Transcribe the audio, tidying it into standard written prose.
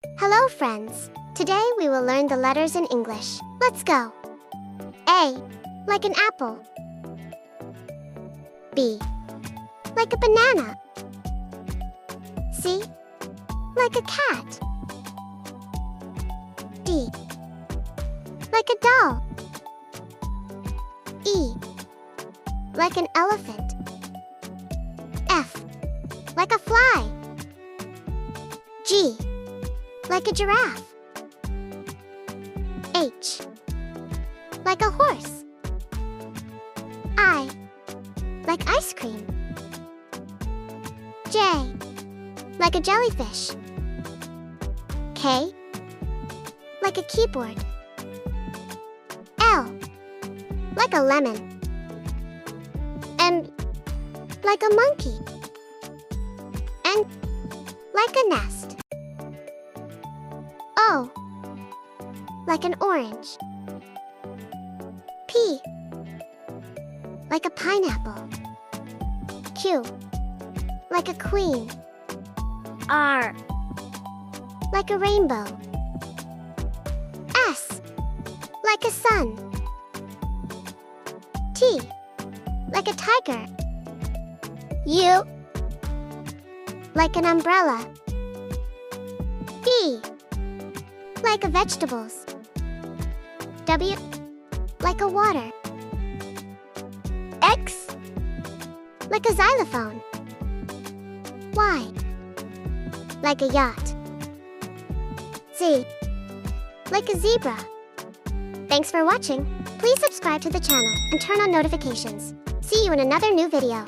Hello friends! Today we will learn the letters in English. Let's go! A. Like an apple. B. Like a banana. C. Like a cat. D. Like a doll. E. Like an elephant. F. Like a fly. G. Like a giraffe. H. Like a horse. I. Like ice cream. J. Like a jellyfish. K. Like a keyboard. L. Like a lemon. M. Like a monkey. N. Like a nest. O. Like an orange. P. Like a pineapple. Q. Like a queen. R. Like a rainbow. S. Like a sun. T. Like a tiger. U. Like an umbrella. V. Like a vegetables. W. Like a water. X. Like a xylophone. Y. Like a yacht. Z. Like a zebra. Thanks for watching. Please subscribe to the channel and turn on notifications. See you in another new video.